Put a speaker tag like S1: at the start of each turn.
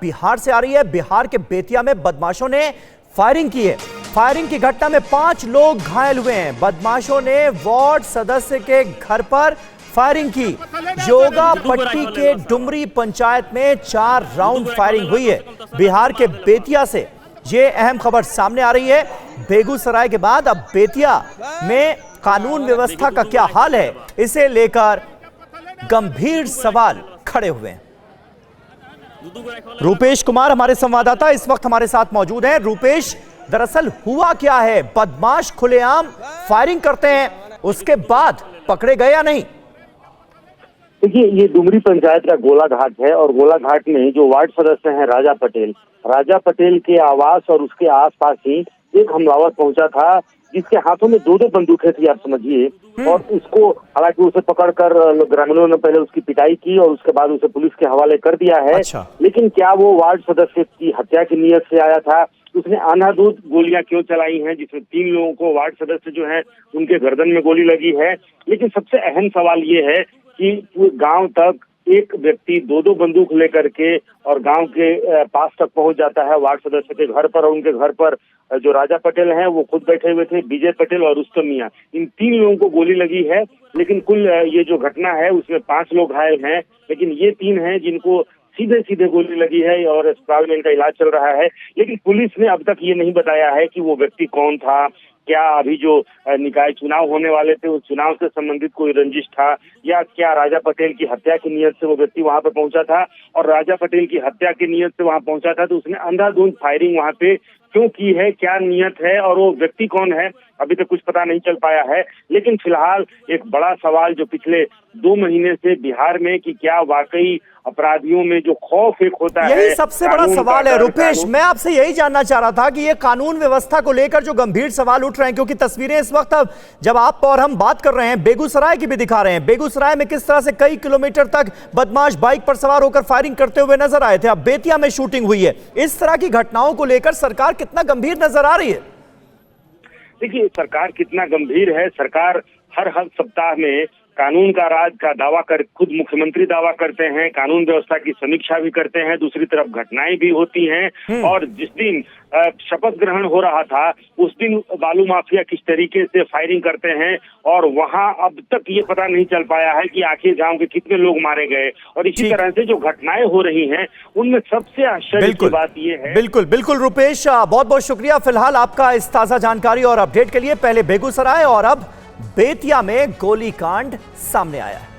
S1: बिहार से आ रही है। बिहार के बेतिया में बदमाशों ने फायरिंग की है। फायरिंग की घटना में 5 लोग घायल हुए हैं। बदमाशों ने वार्ड सदस्य के घर पर फायरिंग की। जोगा पट्टी के डुमरी पंचायत में 4 राउंड फायरिंग हुई है। बिहार के बेतिया से ये अहम खबर सामने आ रही है। बेगूसराय के बाद अब बेतिया में कानून व्यवस्था का क्या हाल है, इसे लेकर गंभीर सवाल खड़े हुए हैं। रूपेश कुमार हमारे संवाददाता इस वक्त हमारे साथ मौजूद हैं। रूपेश, दरअसल हुआ क्या है? बदमाश खुलेआम फायरिंग करते हैं, उसके बाद पकड़े गए या नहीं?
S2: देखिए, ये डुमरी पंचायत का गोला घाट है और गोला घाट में जो वार्ड सदस्य हैं राजा पटेल के आवास और उसके आसपास ही एक हमलावर पहुंचा था, जिसके हाथों में 2 बंदूकें थी, आप समझिए। और उसको, हालांकि उसे पकड़कर ग्रामीणों ने पहले उसकी पिटाई की और उसके बाद उसे पुलिस के हवाले कर दिया है।
S1: अच्छा।
S2: लेकिन क्या वो वार्ड सदस्य की हत्या की नीयत से आया था? उसने अंधाधुंध गोलियां क्यों चलाई हैं, जिसमें 3 लोगों को, वार्ड सदस्य जो है उनके गर्दन में गोली लगी है। लेकिन सबसे अहम सवाल ये है कि गांव तक एक व्यक्ति 2 बंदूक लेकर के और गांव के पास तक पहुंच जाता है, वार्ड सदस्य के घर पर। और उनके घर पर जो राजा पटेल हैं वो खुद बैठे हुए थे, विजय पटेल और रुस्तम मियां, इन 3 लोगों को गोली लगी है। लेकिन कुल ये जो घटना है उसमें 5 लोग घायल हैं, लेकिन ये 3 हैं जिनको सीधे सीधे गोली लगी है और अस्पताल में इनका इलाज चल रहा है। लेकिन पुलिस ने अब तक ये नहीं बताया है कि वो व्यक्ति कौन था, क्या अभी जो निकाय चुनाव होने वाले थे उस चुनाव से संबंधित कोई रंजिश था, या क्या राजा पटेल की हत्या की नीयत से वो व्यक्ति वहां पर पहुंचा था। और राजा पटेल की हत्या की नीयत से वहां पहुंचा था तो उसने अंधाधुंध फायरिंग वहां पे क्यों की है, क्या नियत है और वो व्यक्ति कौन है, अभी तक कुछ पता नहीं चल पाया है। लेकिन फिलहाल एक बड़ा सवाल जो पिछले 2 महीने से बिहार में, कि क्या वाकई अपराधियों में जो खौफ एक होता है,
S1: यही सबसे बड़ा सवाल है। रूपेश, मैं आपसे यही जानना चाह रहा था कि ये कानून व्यवस्था को लेकर जो गंभीर सवाल उठ रहे हैं, क्योंकि तस्वीरें इस वक्त अब जब आप और हम बात कर रहे हैं बेगूसराय की भी दिखा रहे हैं। बेगूसराय में किस तरह से कई किलोमीटर तक बदमाश बाइक पर सवार होकर फायरिंग करते हुए नजर आए थे। अब बेतिया में शूटिंग हुई है। इस तरह की घटनाओं को लेकर सरकार कितना गंभीर नजर आ रही है?
S2: देखिए, सरकार कितना गंभीर है, सरकार हर सप्ताह में कानून का राज का दावा कर, खुद मुख्यमंत्री दावा करते हैं, कानून व्यवस्था की समीक्षा भी करते हैं, दूसरी तरफ घटनाएं भी होती हैं। और जिस दिन शपथ ग्रहण हो रहा था उस दिन बालू माफिया किस तरीके से फायरिंग करते हैं, और वहां अब तक ये पता नहीं चल पाया है कि आखिर गांव के कितने लोग मारे गए। और इसी तरह से जो घटनाएं हो रही हैं उनमें सबसे आश्चर्य की बात ये है।
S1: बिल्कुल बिल्कुल रूपेश, बहुत बहुत शुक्रिया फिलहाल आपका इस ताजा जानकारी और अपडेट के लिए। पहले बेगूसराय और अब बेतिया में गोलीकांड सामने आया है।